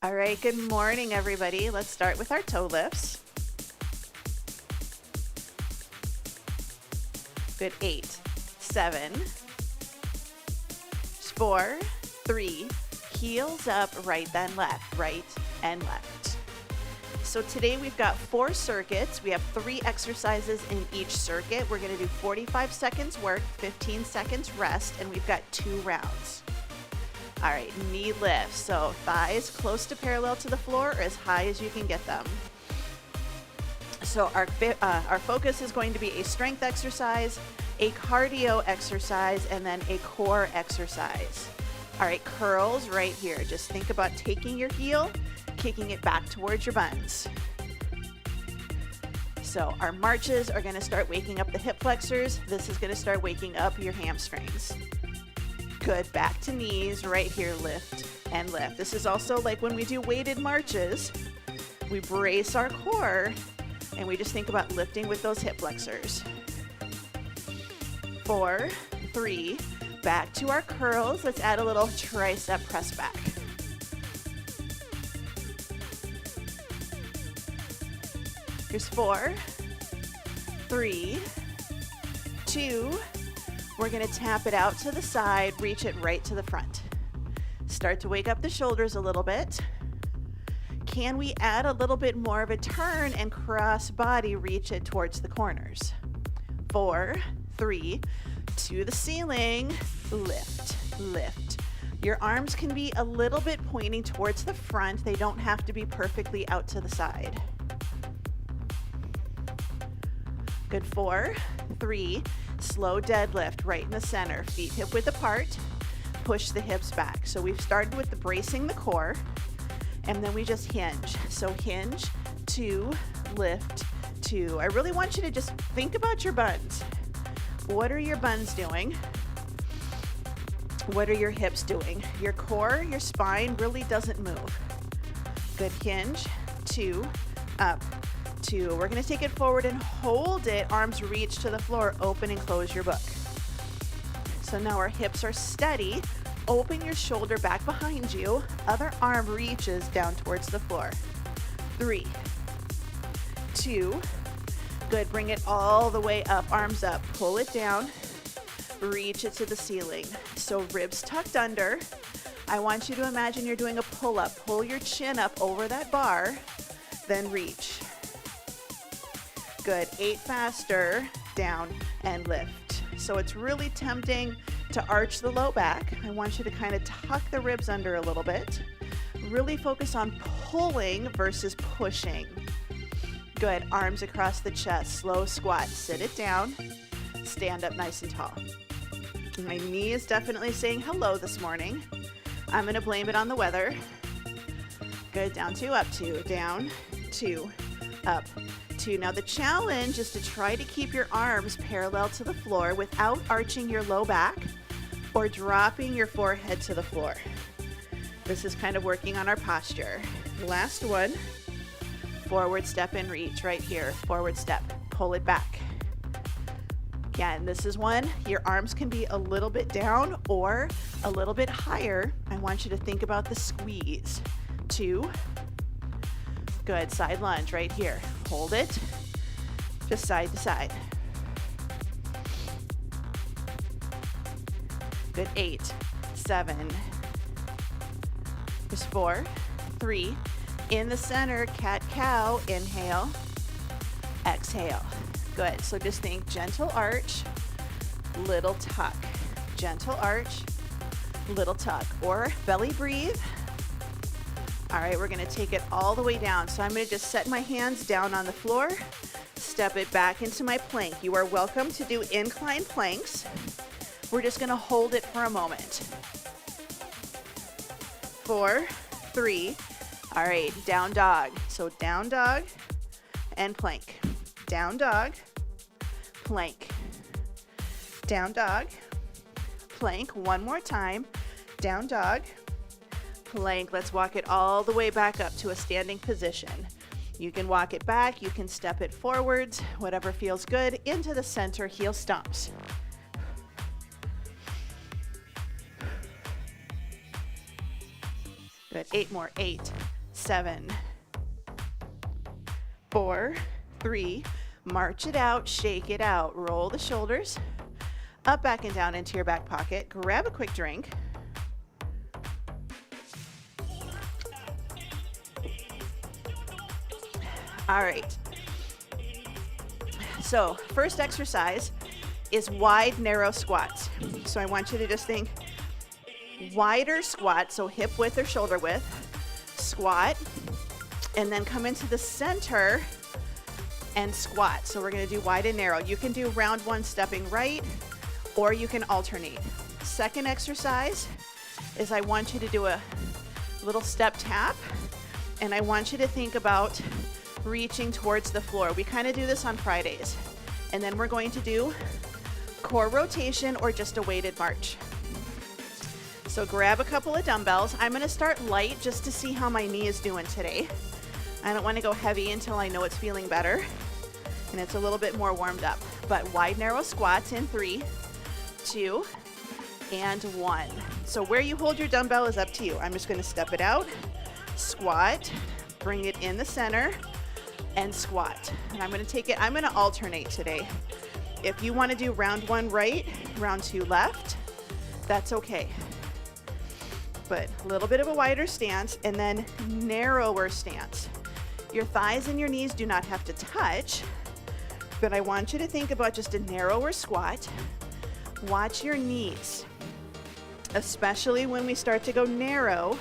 All right, good morning, everybody. Let's start with our toe lifts. Good, 8, 7, 4, 3, heels up, right then left, right and left. So today we've got 4 circuits. We have 3 exercises in each circuit. We're gonna do 45 seconds work, 15 seconds rest, and we've got 2 rounds. All right, knee lifts. So thighs close to parallel to the floor or as high as you can get them. So our focus is going to be a strength exercise, a cardio exercise, and then a core exercise. All right, curls right here. Just think about taking your heel, kicking it back towards your buns. So our marches are gonna start waking up the hip flexors. This is gonna start waking up your hamstrings. Good, back to knees, right here, lift and lift. This is also like when we do weighted marches, we brace our core and we just think about lifting with those hip flexors. 4, 3, back to our curls. Let's add a little tricep press back. Here's 4, 3, 2, we're gonna tap it out to the side, reach it right to the front. Start to wake up the shoulders a little bit. Can we add a little bit more of a turn and cross body, reach it towards the corners? 4, 3, to the ceiling, lift, lift. Your arms can be a little bit pointing towards the front. They don't have to be perfectly out to the side. Good, 4, 3, slow deadlift right in the center, feet hip width apart, push the hips back. So we've started with the bracing the core, and then we just hinge. So hinge, 2, lift, 2. I really want you to just think about your buns. What are your buns doing? What are your hips doing? Your core, your spine really doesn't move. Good, hinge, 2, up, 2. We're gonna take it forward and hold it, arms reach to the floor, open and close your book. So now our hips are steady. Open your shoulder back behind you. Other arm reaches down towards the floor. 3, 2, good, bring it all the way up, arms up, pull it down, reach it to the ceiling. So ribs tucked under. I want you to imagine you're doing a pull-up. Pull your chin up over that bar, then reach. Good, 8 faster, down and lift. So it's really tempting to arch the low back. I want you to kind of tuck the ribs under a little bit. Really focus on pulling versus pushing. Good, arms across the chest, slow squat, sit it down, stand up nice and tall. My knee is definitely saying hello this morning. I'm gonna blame it on the weather. Good, down 2, up 2, down 2, up 2. Now the challenge is to try to keep your arms parallel to the floor without arching your low back or dropping your forehead to the floor. This is kind of working on our posture. Last one, forward step and reach right here. Forward step, pull it back. Again, this is one, your arms can be a little bit down or a little bit higher. I want you to think about the squeeze. 2, good, side lunge right here. Hold it, just side to side. Good, 8, 7, just 4, 3, in the center, cat-cow, inhale, exhale. Good, so just think gentle arch, little tuck, gentle arch, little tuck, or belly breathe. All right, we're gonna take it all the way down. So I'm gonna just set my hands down on the floor, step it back into my plank. You are welcome to do incline planks. We're just gonna hold it for a moment. 4, 3, all right, down dog. So down dog and plank. Down dog, plank. Down dog, plank. One more time, down dog, plank. Let's walk it all the way back up to a standing position. You can walk it back, you can step it forwards, whatever feels good, into the center, heel stomps. Good, 8 more, 8, 7, 4, 3, march it out, shake it out, roll the shoulders, up, back, and down into your back pocket. Grab a quick drink. All right. So first exercise is wide, narrow squats. So I want you to just think wider squat, so hip width or shoulder width, squat, and then come into the center and squat. So we're going to do wide and narrow. You can do round one stepping right, or you can alternate. Second exercise is I want you to do a little step tap, and I want you to think about reaching towards the floor. We kind of do this on Fridays. And then we're going to do core rotation or just a weighted march. So grab a couple of dumbbells. I'm going to start light just to see how my knee is doing today. I don't want to go heavy until I know it's feeling better and it's a little bit more warmed up. But wide, narrow squats in 3, 2, and 1. So where you hold your dumbbell is up to you. I'm just going to step it out, squat, bring it in the center, and squat. And I'm going to take it, I'm going to alternate today. If you want to do round 1 right, round 2 left, that's okay. But a little bit of a wider stance and then narrower stance. Your thighs and your knees do not have to touch, but I want you to think about just a narrower squat. Watch your knees, especially when we start to go narrow,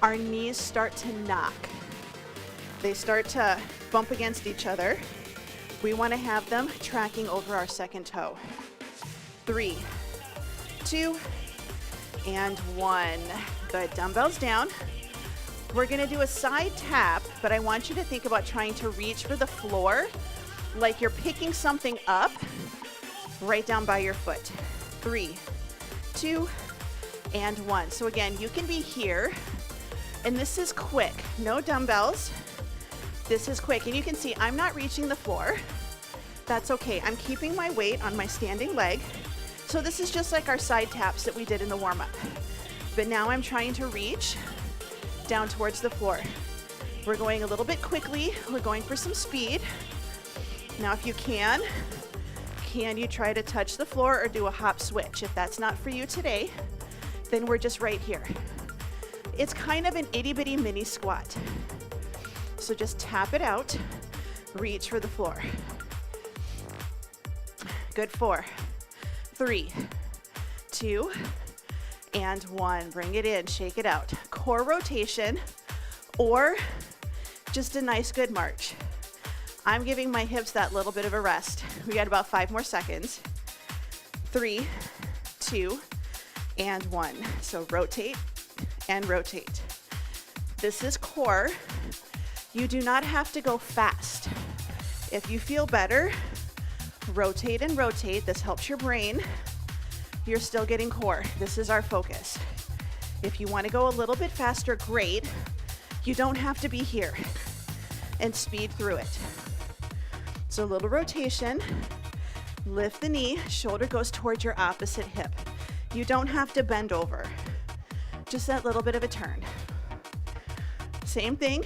our knees start to knock. They start to bump against each other. We want to have them tracking over our second toe. 3, 2, and 1. Good. Dumbbells down. We're going to do a side tap, but I want you to think about trying to reach for the floor like you're picking something up right down by your foot. 3, 2, and 1. So again, you can be here, and this is quick. No dumbbells. This is quick, and you can see I'm not reaching the floor. That's okay. I'm keeping my weight on my standing leg. So this is just like our side taps that we did in the warm-up. But now I'm trying to reach down towards the floor. We're going a little bit quickly. We're going for some speed. Now if you can you try to touch the floor or do a hop switch? If that's not for you today, then we're just right here. It's kind of an itty-bitty mini squat. So just tap it out, reach for the floor. Good. 4, 3, 2, and 1. Bring it in, shake it out. Core rotation or just a nice good march. I'm giving my hips that little bit of a rest. We got about 5 more seconds. 3, 2, and 1. So rotate and rotate. This is core. You do not have to go fast. If you feel better, rotate and rotate. This helps your brain. You're still getting core. This is our focus. If you want to go a little bit faster, great. You don't have to be here and speed through it. So a little rotation, lift the knee, shoulder goes towards your opposite hip. You don't have to bend over, just that little bit of a turn. Same thing,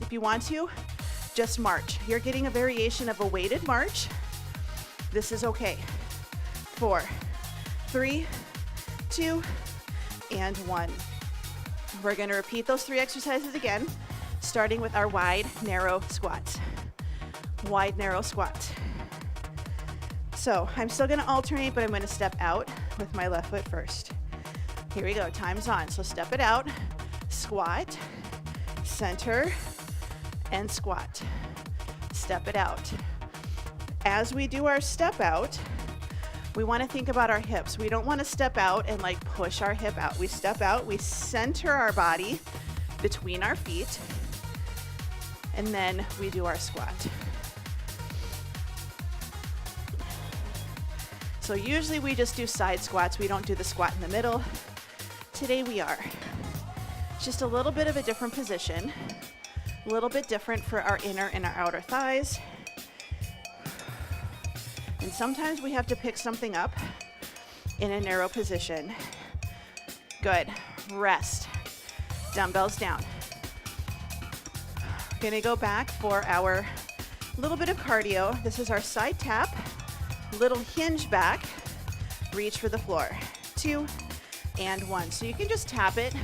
if you want to, just march. You're getting a variation of a weighted march. This is okay. 4, 3, 2, and 1. We're going to repeat those 3 exercises again, starting with our wide, narrow squats. Wide, narrow squats. So I'm still going to alternate, but I'm going to step out with my left foot first. Here we go. Time's on. So step it out, squat, center, and squat. Step it out. As we do our step out, we want to think about our hips. We don't want to step out and like push our hip out. We step out, we center our body between our feet, and then we do our squat. So usually we just do side squats. We don't do the squat in the middle. Today we are. Just a little bit of a different position, a little bit different for our inner and our outer thighs. And sometimes we have to pick something up in a narrow position. Good. Rest. Dumbbells down. Gonna go back for our little bit of cardio. This is our side tap, little hinge back, reach for the floor. 2 and 1. So you can just tap it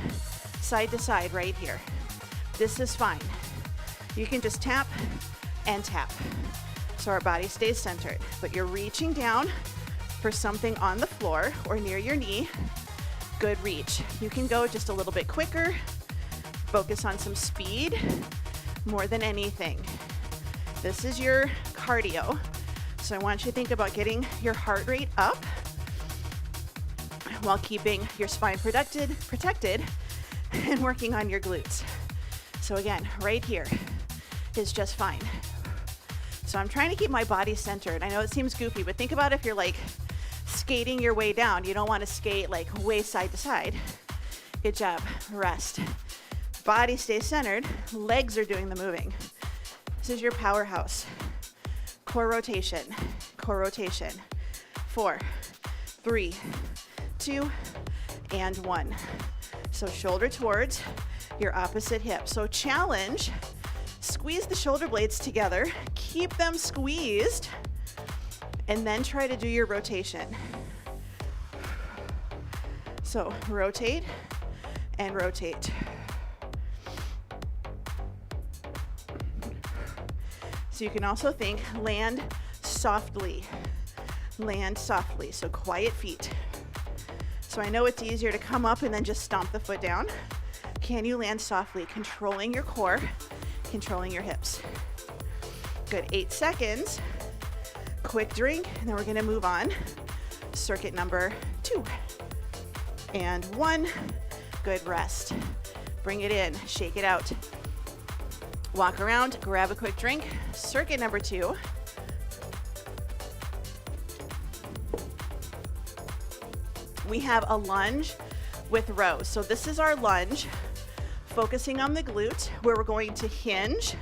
side to side right here. This is fine. You can just tap and tap. So our body stays centered, but you're reaching down for something on the floor or near your knee. Good reach. You can go just a little bit quicker. Focus on some speed more than anything. This is your cardio. So I want you to think about getting your heart rate up while keeping your spine protected and working on your glutes. So again, right here is just fine. So I'm trying to keep my body centered. I know it seems goofy, but think about if you're like skating your way down. You don't want to skate like way side to side. Good job. Rest. Body stays centered. Legs are doing the moving. This is your powerhouse. Core rotation. Core rotation. 4, 3, 2, and 1. So shoulder towards your opposite hip. So challenge. Squeeze the shoulder blades together. Keep them squeezed. And then try to do your rotation. So rotate and rotate. So you can also think land softly. Land softly. So quiet feet. So I know it's easier to come up and then just stomp the foot down. Can you land softly, controlling your core, controlling your hips? Good. 8 seconds. Quick drink, and then we're going to move on. Circuit number 2 and 1. Good. Rest. Bring it in. Shake it out. Walk around. Grab a quick drink. Circuit number 2. We have a lunge with rows. So this is our lunge, focusing on the glute, where we're going to hinge.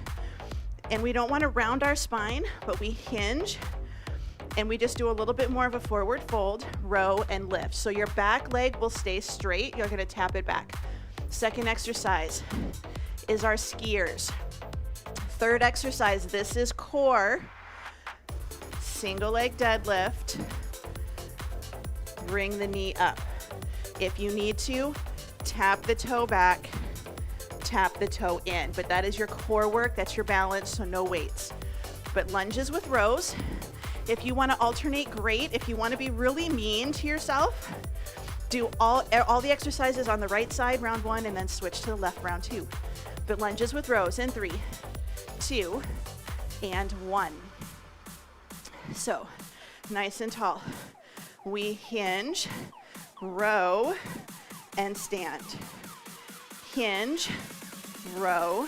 And we don't want to round our spine, but we hinge. And we just do a little bit more of a forward fold, row, and lift. So your back leg will stay straight. You're going to tap it back. Second exercise is our skiers. Third exercise, this is core. Single leg deadlift. Bring the knee up. If you need to, tap the toe back, tap the toe in. But that is your core work. That's your balance, so no weights. But lunges with rows. If you want to alternate, great. If you want to be really mean to yourself, do all the exercises on the right side, round 1, and then switch to the left, round 2. But lunges with rows in 3, 2, and 1. So, nice and tall. We hinge, row, and stand. Hinge, row,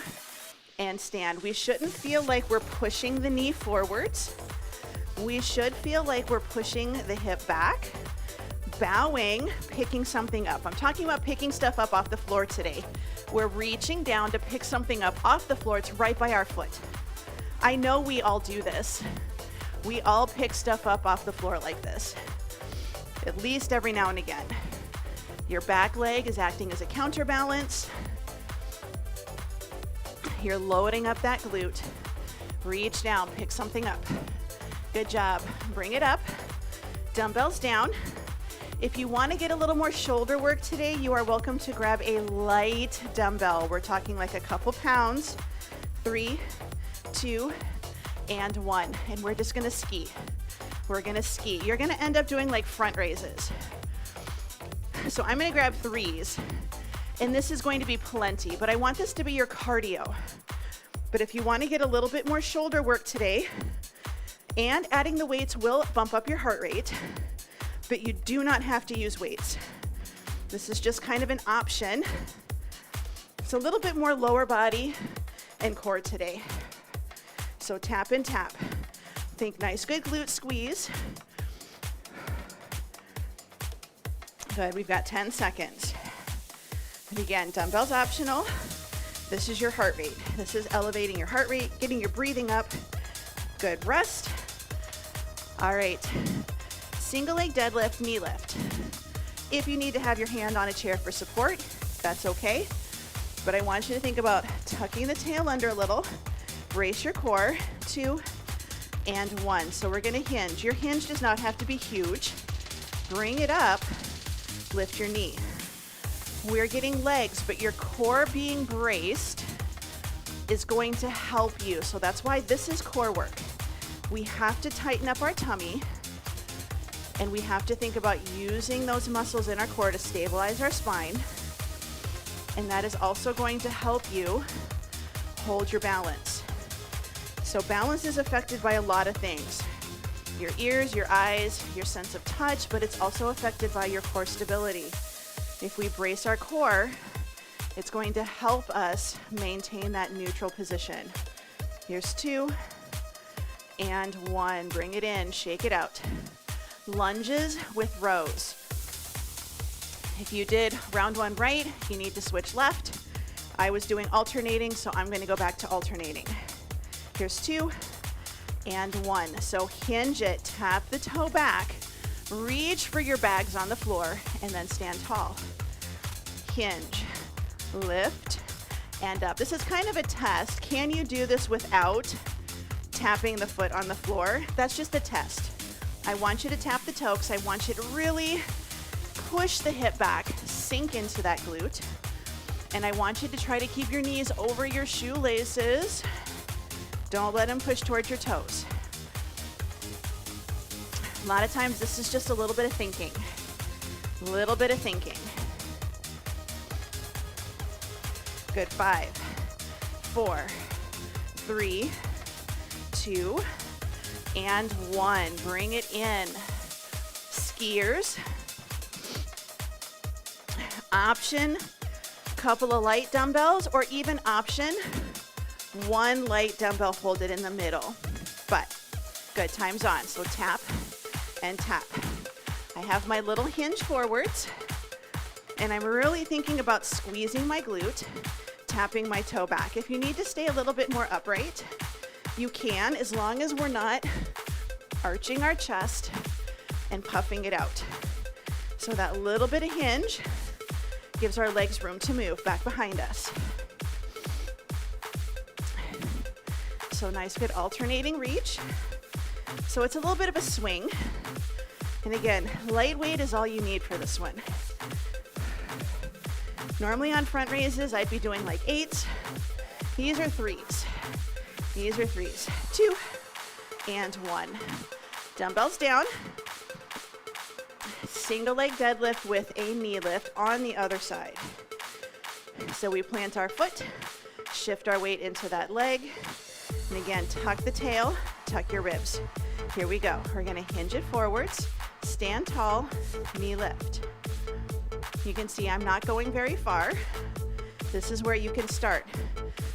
and stand. We shouldn't feel like we're pushing the knee forwards. We should feel like we're pushing the hip back, bowing, picking something up. I'm talking about picking stuff up off the floor today. We're reaching down to pick something up off the floor. It's right by our foot. I know we all do this. We all pick stuff up off the floor like this, at least every now and again. Your back leg is acting as a counterbalance. You're loading up that glute. Reach down, pick something up. Good job. Bring it up. Dumbbells down. If you want to get a little more shoulder work today, you are welcome to grab a light dumbbell. We're talking like a couple pounds. 3, 2, and 1. And we're just going to ski. We're going to ski. You're going to end up doing like front raises. So I'm going to grab 3s. And this is going to be plenty, but I want this to be your cardio. But if you want to get a little bit more shoulder work today, and adding the weights will bump up your heart rate, but you do not have to use weights. This is just kind of an option. It's a little bit more lower body and core today. So tap and tap. Think nice, good glute squeeze. Good, we've got 10 seconds. And again, dumbbells optional. This is your heart rate. This is elevating your heart rate, getting your breathing up. Good, rest. All right, single leg deadlift, knee lift. If you need to have your hand on a chair for support, that's okay. But I want you to think about tucking the tail under a little, brace your core, 2 and 1. So we're gonna hinge. Your hinge does not have to be huge. Bring it up, lift your knee. We're getting legs, but your core being braced is going to help you. So that's why this is core work. We have to tighten up our tummy, and we have to think about using those muscles in our core to stabilize our spine. And that is also going to help you hold your balance. So balance is affected by a lot of things. Your ears, your eyes, your sense of touch, but it's also affected by your core stability. If we brace our core, it's going to help us maintain that neutral position. Here's 2 and 1. Bring it in, shake it out. Lunges with rows. If you did round 1 right, you need to switch left. I was doing alternating, so I'm going to go back to alternating. Here's 2 and 1. So hinge it, tap the toe back, reach for your bags on the floor, and then stand tall. Hinge, lift, and up. This is kind of a test. Can you do this without tapping the foot on the floor? That's just a test. I want you to tap the toe because I want you to really push the hip back, sink into that glute. And I want you to try to keep your knees over your shoelaces. Don't let them push towards your toes. A lot of times this is just a little bit of thinking. A little bit of thinking. Good. 5, 4, 3, 2, and 1. Bring it in. Skiers. Option, couple of light dumbbells, or even option, 1 light dumbbell, hold it in the middle. But good, time's on. So tap and tap. I have my little hinge forwards, and I'm really thinking about squeezing my glute, tapping my toe back. If you need to stay a little bit more upright, you can, as long as we're not arching our chest and puffing it out. So that little bit of hinge gives our legs room to move back behind us. So nice, good alternating reach. So it's a little bit of a swing. And again, lightweight is all you need for this one. Normally on front raises, I'd be doing like 8s. These are 3s. These are 3s. 2 and 1. Dumbbells down. Single leg deadlift with a knee lift on the other side. So we plant our foot, shift our weight into that leg, and again, tuck the tail, tuck your ribs. Here we go. We're gonna hinge it forwards, stand tall, knee lift. You can see I'm not going very far. This is where you can start.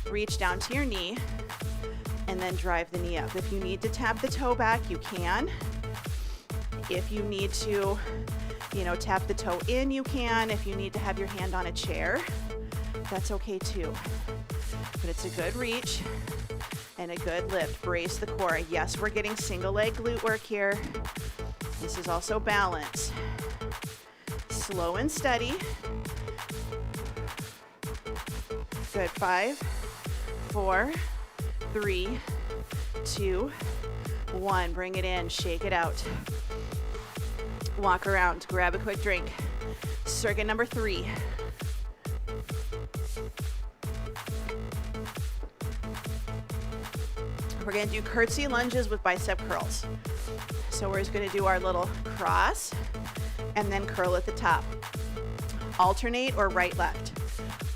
Reach down to your knee and then drive the knee up. If you need to tap the toe back, you can. If you need to, tap the toe in, you can. If you need to have your hand on a chair, that's okay too. But it's a good reach and a good lift. Brace the core. Yes, we're getting single leg glute work here. This is also balance. Slow and steady. Good. 5, 4, 3, 2, 1. Bring it in, shake it out. Walk around, grab a quick drink. Circuit number 3. We're gonna do curtsy lunges with bicep curls. So we're just gonna do our little cross and then curl at the top. Alternate or right, left.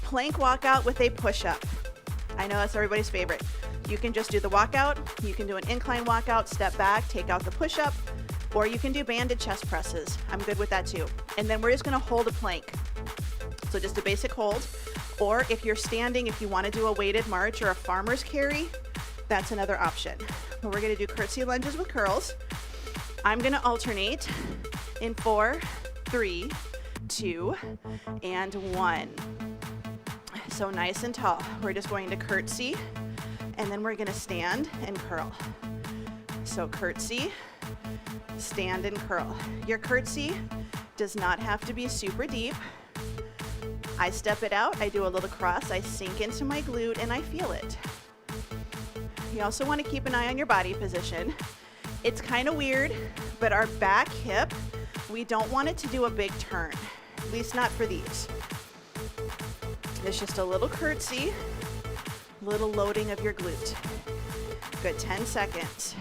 Plank walkout with a push-up. I know that's everybody's favorite. You can just do the walkout. You can do an incline walkout, step back, take out the push-up, or you can do banded chest presses. I'm good with that too. And then we're just gonna hold a plank. So just a basic hold. Or if you're standing, if you wanna do a weighted march or a farmer's carry, that's another option. But we're gonna do curtsy lunges with curls. I'm gonna alternate in 4, 3, 2, and 1. So nice and tall. We're just going to curtsy, and then we're gonna stand and curl. So curtsy, stand and curl. Your curtsy does not have to be super deep. I step it out, I do a little cross, I sink into my glute, and I feel it. You also want to keep an eye on your body position. It's kind of weird, but our back hip, we don't want it to do a big turn, at least not for these. It's just a little curtsy, little loading of your glute. Good, 10 seconds.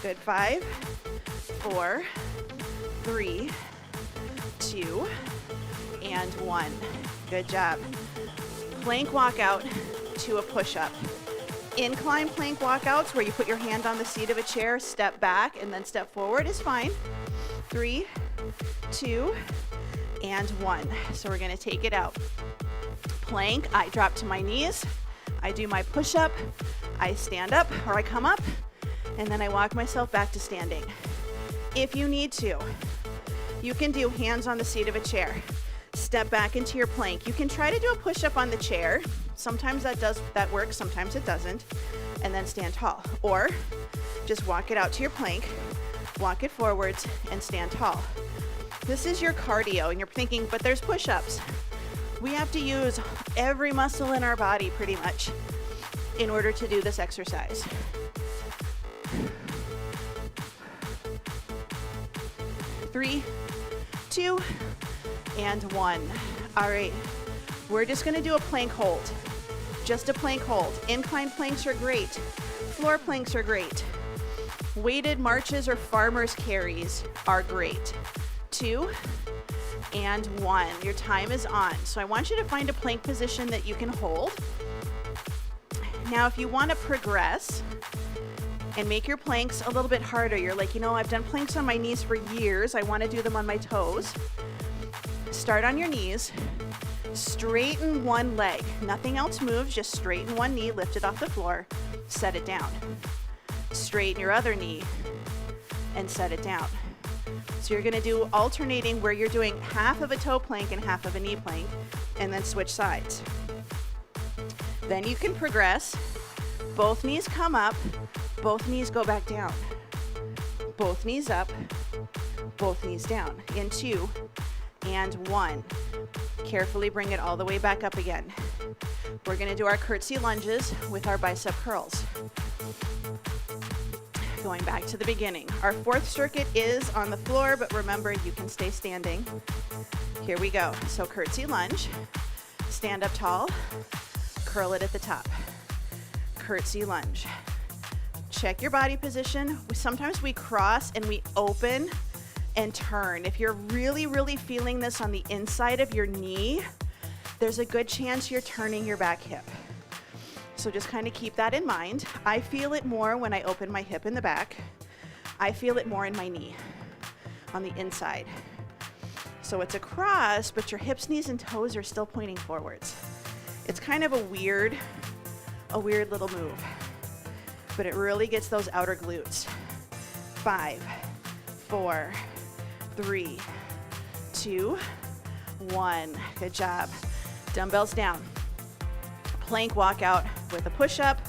Good, 5, 4, 3, 2, and 1. Good job. Plank walkout to a push-up. Incline plank walkouts where you put your hand on the seat of a chair, step back, and then step forward is fine. 3, 2, and 1. So we're gonna take it out. Plank, I drop to my knees. I do my push-up. I stand up, or I come up, and then I walk myself back to standing. If you need to, you can do hands on the seat of a chair. Step back into your plank. You can try to do a push-up on the chair. Sometimes that works, sometimes it doesn't. And then stand tall. Or just walk it out to your plank, walk it forwards, and stand tall. This is your cardio, and you're thinking, but there's push-ups. We have to use every muscle in our body pretty much in order to do this exercise. Three, 2, and 1. All right, we're just gonna do a plank hold. Just a plank hold. Incline planks are great. Floor planks are great. Weighted marches or farmer's carries are great. 2, and 1. Your time is on. So I want you to find a plank position that you can hold. Now, if you want to progress and make your planks a little bit harder, you're like, you know, I've done planks on my knees for years. I want to do them on my toes. Start on your knees. Straighten one leg. Nothing else moves. Just straighten one knee, lift it off the floor, set it down. Straighten your other knee and set it down. So you're going to do alternating where you're doing half of a toe plank and half of a knee plank, and then switch sides. Then you can progress. Both knees come up, both knees go back down. Both knees up, both knees down. In 2 and 1. Carefully bring it all the way back up again. We're going to do our curtsy lunges with our bicep curls. Going back to the beginning. Our 4th circuit is on the floor, but remember, you can stay standing. Here we go. So curtsy lunge, stand up tall, curl it at the top. Curtsy lunge. Check your body position. Sometimes we cross and we open and turn. If you're really, really feeling this on the inside of your knee, there's a good chance you're turning your back hip. So just kind of keep that in mind. I feel it more when I open my hip in the back. I feel it more in my knee on the inside. So it's a cross, but your hips, knees, and toes are still pointing forwards. It's kind of a weird little move, but it really gets those outer glutes. 5, 4, 3, 2, 1. Good job. Dumbbells down. Plank walkout with a push-up,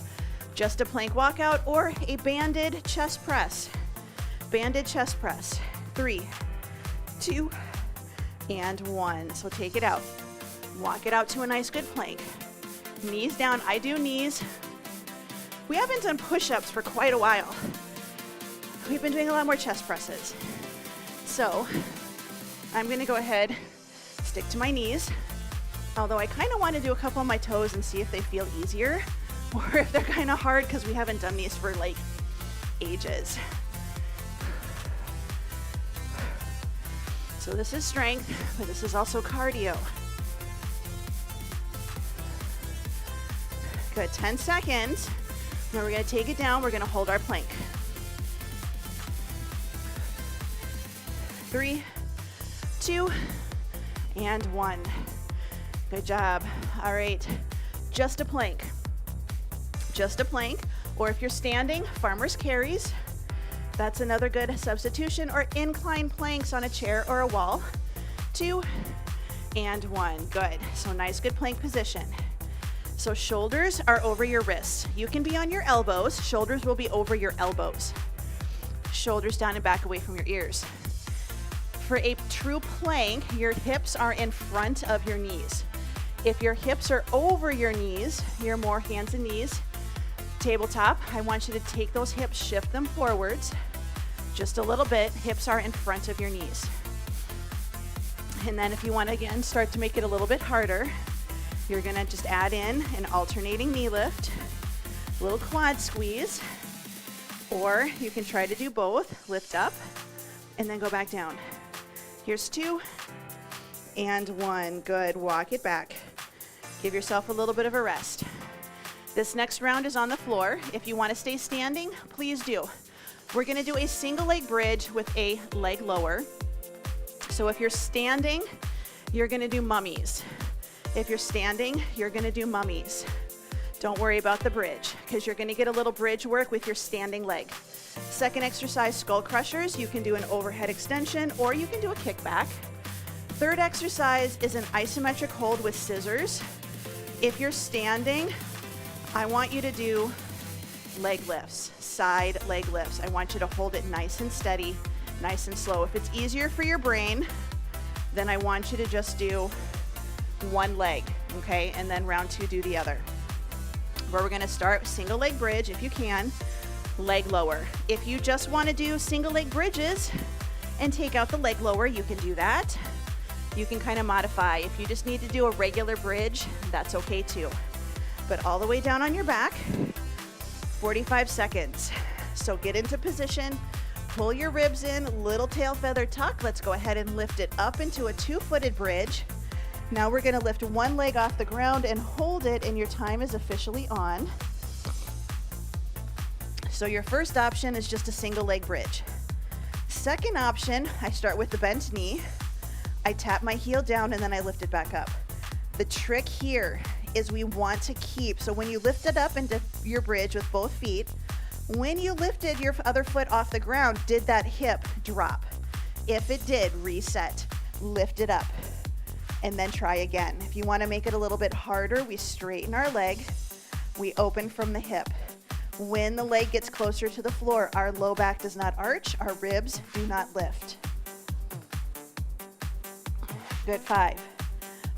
just a plank walkout, or a banded chest press. Banded chest press. 3, 2, and 1. So take it out. Walk it out to a nice good plank. Knees down. I do knees. We haven't done push-ups for quite a while. We've been doing a lot more chest presses. So I'm going to go ahead, stick to my knees. Although I kind of want to do a couple on my toes and see if they feel easier or if they're kind of hard because we haven't done these for like ages. So this is strength, but this is also cardio. Good, 10 seconds. Now we're going to take it down. We're going to hold our plank. 3, 2, and 1. Good job. All right, just a plank. Just a plank, or if you're standing, farmer's carries. That's another good substitution, or incline planks on a chair or a wall. 2 and 1. Good. So nice, good plank position. So shoulders are over your wrists. You can be on your elbows. Shoulders will be over your elbows. Shoulders down and back away from your ears. For a true plank, your hips are in front of your knees. If your hips are over your knees, you're more hands and knees. Tabletop, I want you to take those hips, shift them forwards just a little bit. Hips are in front of your knees. And then if you want to, again, start to make it a little bit harder, you're going to just add in an alternating knee lift, a little quad squeeze, or you can try to do both. Lift up and then go back down. Here's 2 and 1. Good. Walk it back. Give yourself a little bit of a rest. This next round is on the floor. If you want to stay standing, please do. We're going to do a single leg bridge with a leg lower. So if you're standing, you're going to do mummies. If you're standing, you're going to do mummies. Don't worry about the bridge because you're going to get a little bridge work with your standing leg. Second exercise, Skullcrushers. You can do an overhead extension or you can do a kickback. Third exercise is an isometric hold with scissors. If you're standing, I want you to do leg lifts, side leg lifts. I want you to hold it nice and steady, nice and slow. If it's easier for your brain, then I want you to just do one leg, okay? And then round 2, do the other. Where we're gonna start, single leg bridge if you can, leg lower. If you just wanna do single leg bridges and take out the leg lower, you can do that. You can kind of modify. If you just need to do a regular bridge, that's okay too. But all the way down on your back, 45 seconds. So get into position, pull your ribs in, little tail feather tuck. Let's go ahead and lift it up into a 2-footed bridge. Now we're gonna lift one leg off the ground and hold it, and your time is officially on. So your first option is just a single leg bridge. Second option, I start with the bent knee. I tap my heel down and then I lift it back up. The trick here is we want to keep, so when you lift it up into your bridge with both feet, when you lifted your other foot off the ground, did that hip drop? If it did, reset, lift it up, and then try again. If you want to make it a little bit harder, we straighten our leg, we open from the hip. When the leg gets closer to the floor, our low back does not arch, our ribs do not lift. Good. 5,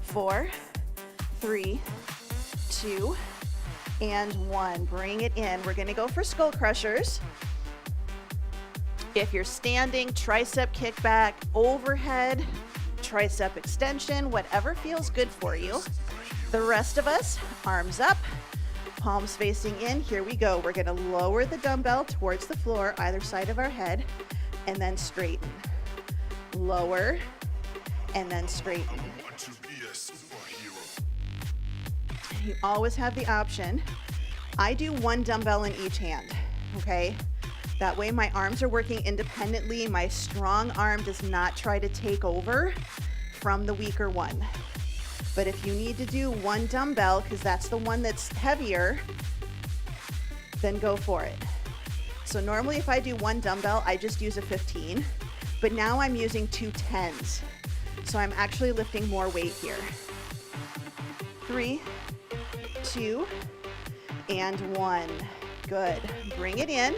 4, 3, 2, and 1. Bring it in. We're going to go for Skullcrushers. If you're standing, tricep kickback, overhead, tricep extension, whatever feels good for you. The rest of us, arms up, palms facing in. Here we go. We're going to lower the dumbbell towards the floor, either side of our head, and then straighten. Lower, and then straighten. You always have the option. I do one dumbbell in each hand, okay? That way my arms are working independently. My strong arm does not try to take over from the weaker one. But if you need to do one dumbbell, because that's the one that's heavier, then go for it. So normally if I do one dumbbell, I just use a 15, but now I'm using 2 10s. So I'm actually lifting more weight here. 3, 2, and 1. Good. Bring it in.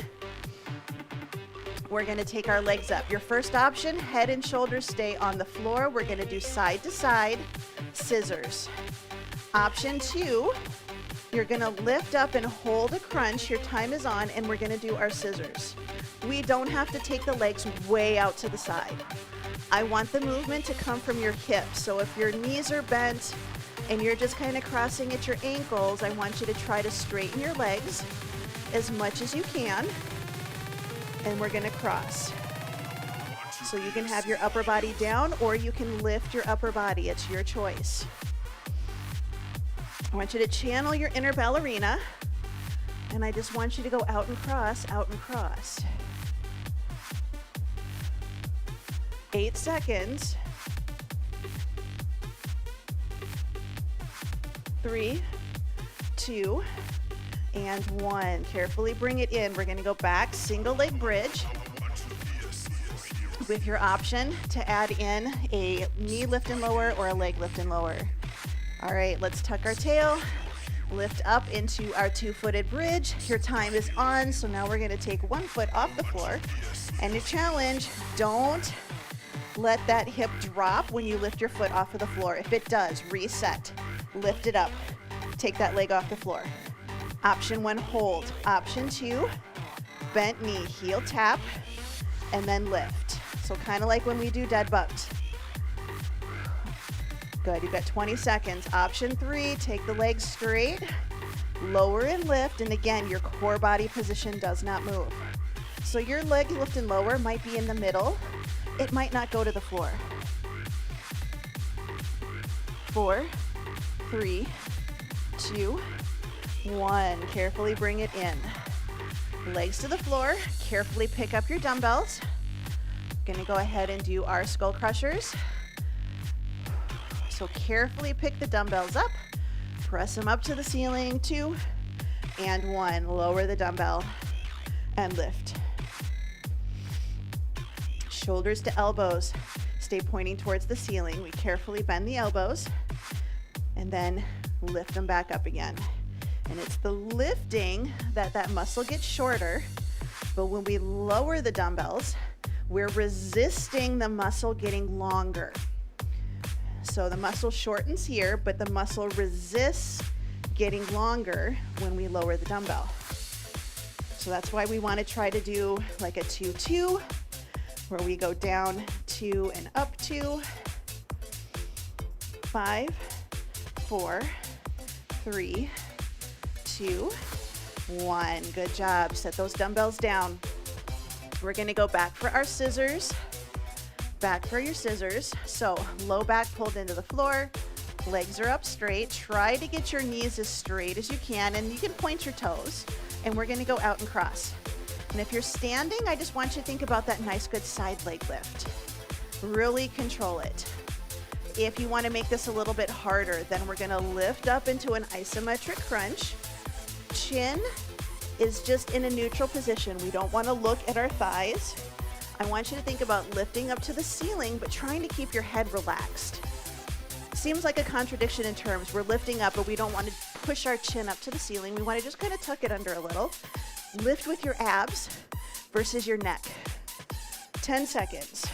We're going to take our legs up. Your first option, head and shoulders stay on the floor. We're going to do side to side scissors. Option 2, you're going to lift up and hold a crunch. Your time is on, and we're going to do our scissors. We don't have to take the legs way out to the side. I want the movement to come from your hips. So if your knees are bent and you're just kind of crossing at your ankles, I want you to try to straighten your legs as much as you can. And we're gonna cross. So you can have your upper body down or you can lift your upper body. It's your choice. I want you to channel your inner ballerina. And I just want you to go out and cross, out and cross. 8 seconds. 3, 2, and 1. Carefully bring it in. We're going to go back, single leg bridge, with your option to add in a knee lift and lower or a leg lift and lower. All right, let's tuck our tail, lift up into our 2-footed bridge. Your time is on, so now we're going to take 1 foot off the floor. And your challenge, don't Let that hip drop when you lift your foot off of the floor. If it does, reset. Lift it up. Take that leg off the floor. Option 1, hold. Option 2, bent knee, heel tap, and then lift. So kind of like when we do dead bugs. Good, you've got 20 seconds. Option 3, take the legs straight, lower and lift, and again, your core body position does not move. So your leg lift and lower might be in the middle. It might not go to the floor. 4, 3, 2, 1. Carefully bring it in. Legs to the floor. Carefully pick up your dumbbells. Gonna go ahead and do our skull crushers. So carefully pick the dumbbells up. Press them up to the ceiling. 2 and 1. Lower the dumbbell and lift. Shoulders to elbows. Stay pointing towards the ceiling. We carefully bend the elbows and then lift them back up again. And it's the lifting that muscle gets shorter, but when we lower the dumbbells, we're resisting the muscle getting longer. So the muscle shortens here, but the muscle resists getting longer when we lower the dumbbell. So that's why we want to try to do like a 2-2, where we go down 2 and up 2, 5, 4, 3, 2, 1. Good job. Set those dumbbells down. We're going to go back for our scissors. Back for your scissors. So low back pulled into the floor. Legs are up straight. Try to get your knees as straight as you can, and you can point your toes. And we're going to go out and cross. And if you're standing, I just want you to think about that nice, good side leg lift. Really control it. If you want to make this a little bit harder, then we're going to lift up into an isometric crunch. Chin is just in a neutral position. We don't want to look at our thighs. I want you to think about lifting up to the ceiling, but trying to keep your head relaxed. Seems like a contradiction in terms. We're lifting up, but we don't want to push our chin up to the ceiling. We want to just kind of tuck it under a little. Lift with your abs versus your neck. 10 seconds.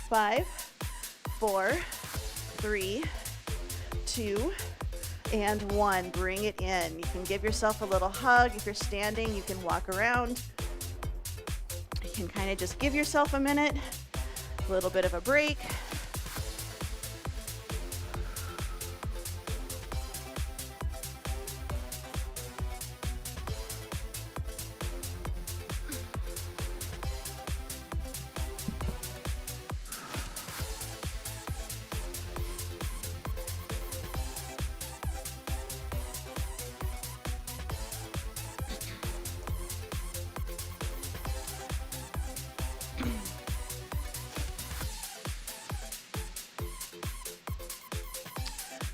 5, 4, 3, 2, and 1. Bring it in. You can give yourself a little hug. If you're standing, you can walk around. You can kind of just give yourself a minute, a little bit of a break.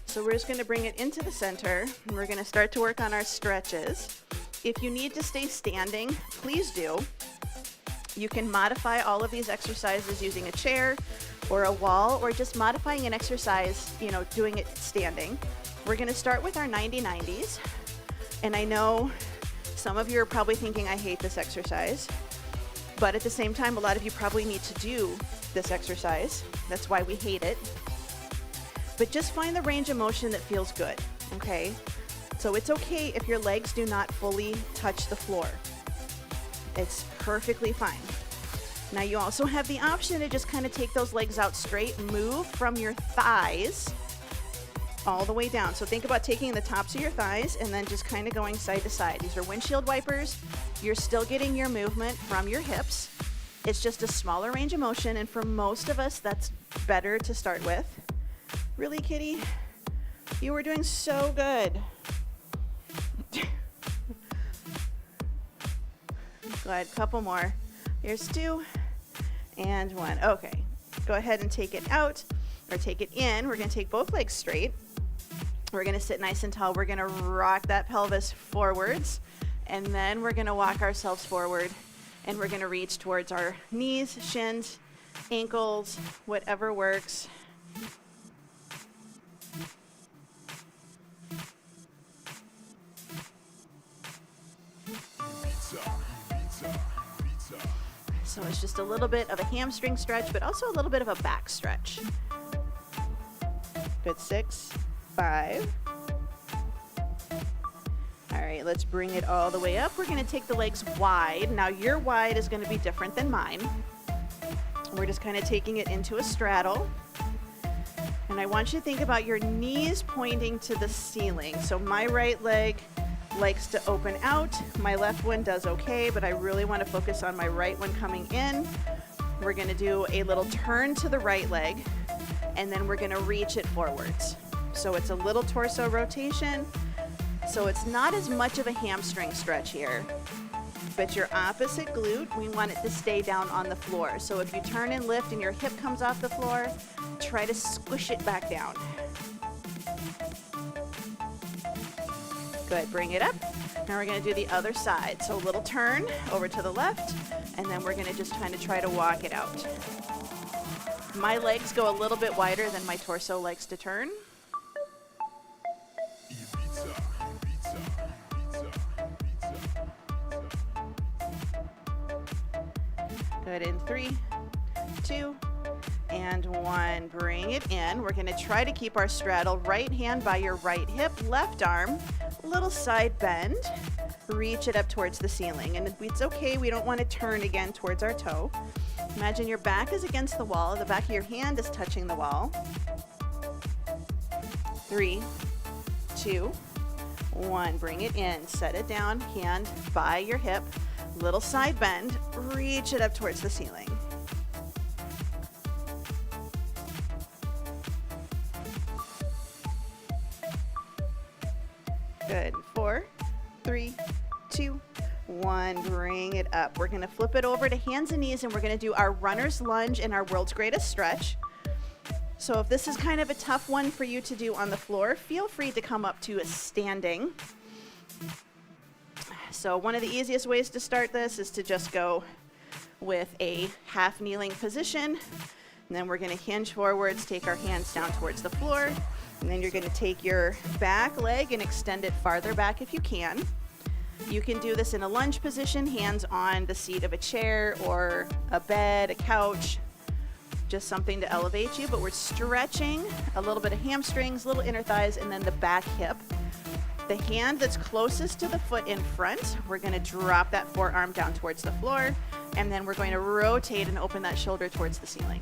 So we're just going to bring it into the center, and we're going to start to work on our stretches. If you need to stay standing, please do. You can modify all of these exercises using a chair or a wall, or just modifying an exercise, doing it standing. We're going to start with our 90-90s. And I know some of you are probably thinking, I hate this exercise. But at the same time, a lot of you probably need to do this exercise. That's why we hate it. But just find the range of motion that feels good, okay? So it's okay if your legs do not fully touch the floor. It's perfectly fine. Now you also have the option to just kind of take those legs out straight, move from your thighs all the way down. So think about taking the tops of your thighs and then just kind of going side to side. These are windshield wipers. You're still getting your movement from your hips. It's just a smaller range of motion, and for most of us, that's better to start with. Really, kitty? You were doing so good. Good, couple more. Here's 2 and 1. Okay, go ahead and take it out, or take it in. We're gonna take both legs straight. We're gonna sit nice and tall. We're gonna rock that pelvis forwards, and then we're gonna walk ourselves forward, and we're gonna reach towards our knees, shins, ankles, whatever works. So it's just a little bit of a hamstring stretch, but also a little bit of a back stretch. Good, 6, 5. All right, let's bring it all the way up. We're gonna take the legs wide. Now your wide is gonna be different than mine. We're just kind of taking it into a straddle. And I want you to think about your knees pointing to the ceiling. So my right leg likes to open out. My left one does okay, but I really want to focus on my right one coming in. We're going to do a little turn to the right leg, and then we're going to reach it forwards. So it's a little torso rotation. So it's not as much of a hamstring stretch here, but your opposite glute, we want it to stay down on the floor. So if you turn and lift and your hip comes off the floor, try to squish it back down. Good, bring it up. Now we're gonna do the other side. So a little turn over to the left, and then we're gonna just kind of try to walk it out. My legs go a little bit wider than my torso likes to turn. Good, in 3, 2, and 1. Bring it in. We're going to try to keep our straddle. Right hand by your right hip, left arm, little side bend. Reach it up towards the ceiling. And it's okay, we don't want to turn again towards our toe. Imagine your back is against the wall. The back of your hand is touching the wall. 3, 2, 1. Bring it in. Set it down. Hand by your hip. Little side bend. Reach it up towards the ceiling. Good. 4, 3, 2, 1. Bring it up. We're going to flip it over to hands and knees, and we're going to do our runner's lunge and our world's greatest stretch. So if this is kind of a tough one for you to do on the floor, feel free to come up to a standing. So one of the easiest ways to start this is to just go with a half kneeling position. And then we're going to hinge forwards, take our hands down towards the floor. And then you're going to take your back leg and extend it farther back if you can. You can do this in a lunge position, hands on the seat of a chair or a bed, a couch, just something to elevate you. But we're stretching a little bit of hamstrings, little inner thighs, and then the back hip. The hand that's closest to the foot in front, we're going to drop that forearm down towards the floor, and then we're going to rotate and open that shoulder towards the ceiling.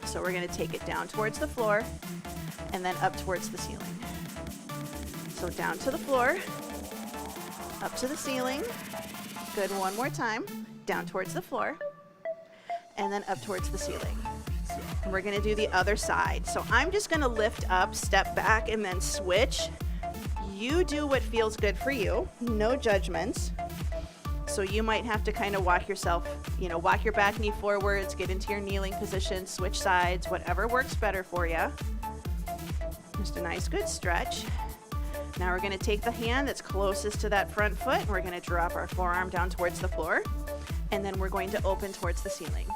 So we're going to take it down towards the floor and then up towards the ceiling. So down to the floor, up to the ceiling. Good, one more time. Down towards the floor and then up towards the ceiling. And we're going to do the other side. So I'm just going to lift up, step back, and then switch. You do what feels good for you, no judgments. So you might have to kind of walk yourself, walk your back knee forwards, get into your kneeling position, switch sides, whatever works better for you. Just a nice, good stretch. Now we're going to take the hand that's closest to that front foot, and we're going to drop our forearm down towards the floor, and then we're going to open towards the ceiling.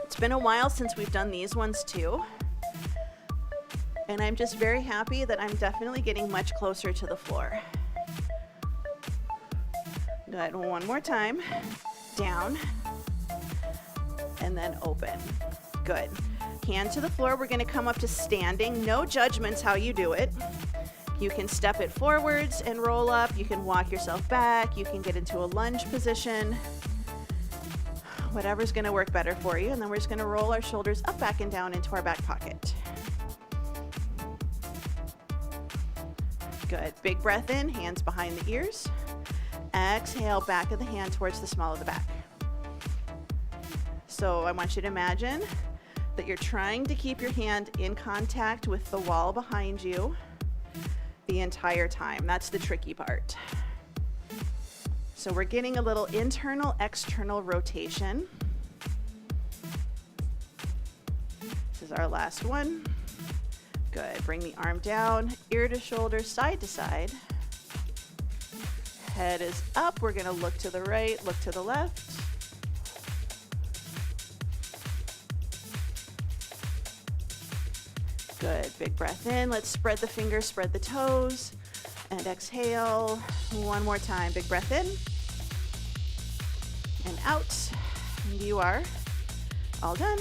It's been a while since we've done these ones too. And I'm just very happy that I'm definitely getting much closer to the floor. Good, one more time. Down. And then open. Good. Hand to the floor. We're going to come up to standing. No judgments how you do it. You can step it forwards and roll up. You can walk yourself back. You can get into a lunge position. Whatever's going to work better for you. And then we're just going to roll our shoulders up, back, and down into our back pocket. Good. Big breath in, hands behind the ears. Exhale, back of the hand towards the small of the back. So I want you to imagine that you're trying to keep your hand in contact with the wall behind you the entire time. That's the tricky part. So we're getting a little internal, external rotation. This is our last one. Good. Bring the arm down, ear to shoulder, side to side. Head is up. We're going to look to the right, look to the left. Good. Big breath in. Let's spread the fingers, spread the toes, and exhale. One more time. Big breath in. and out. And you are all done.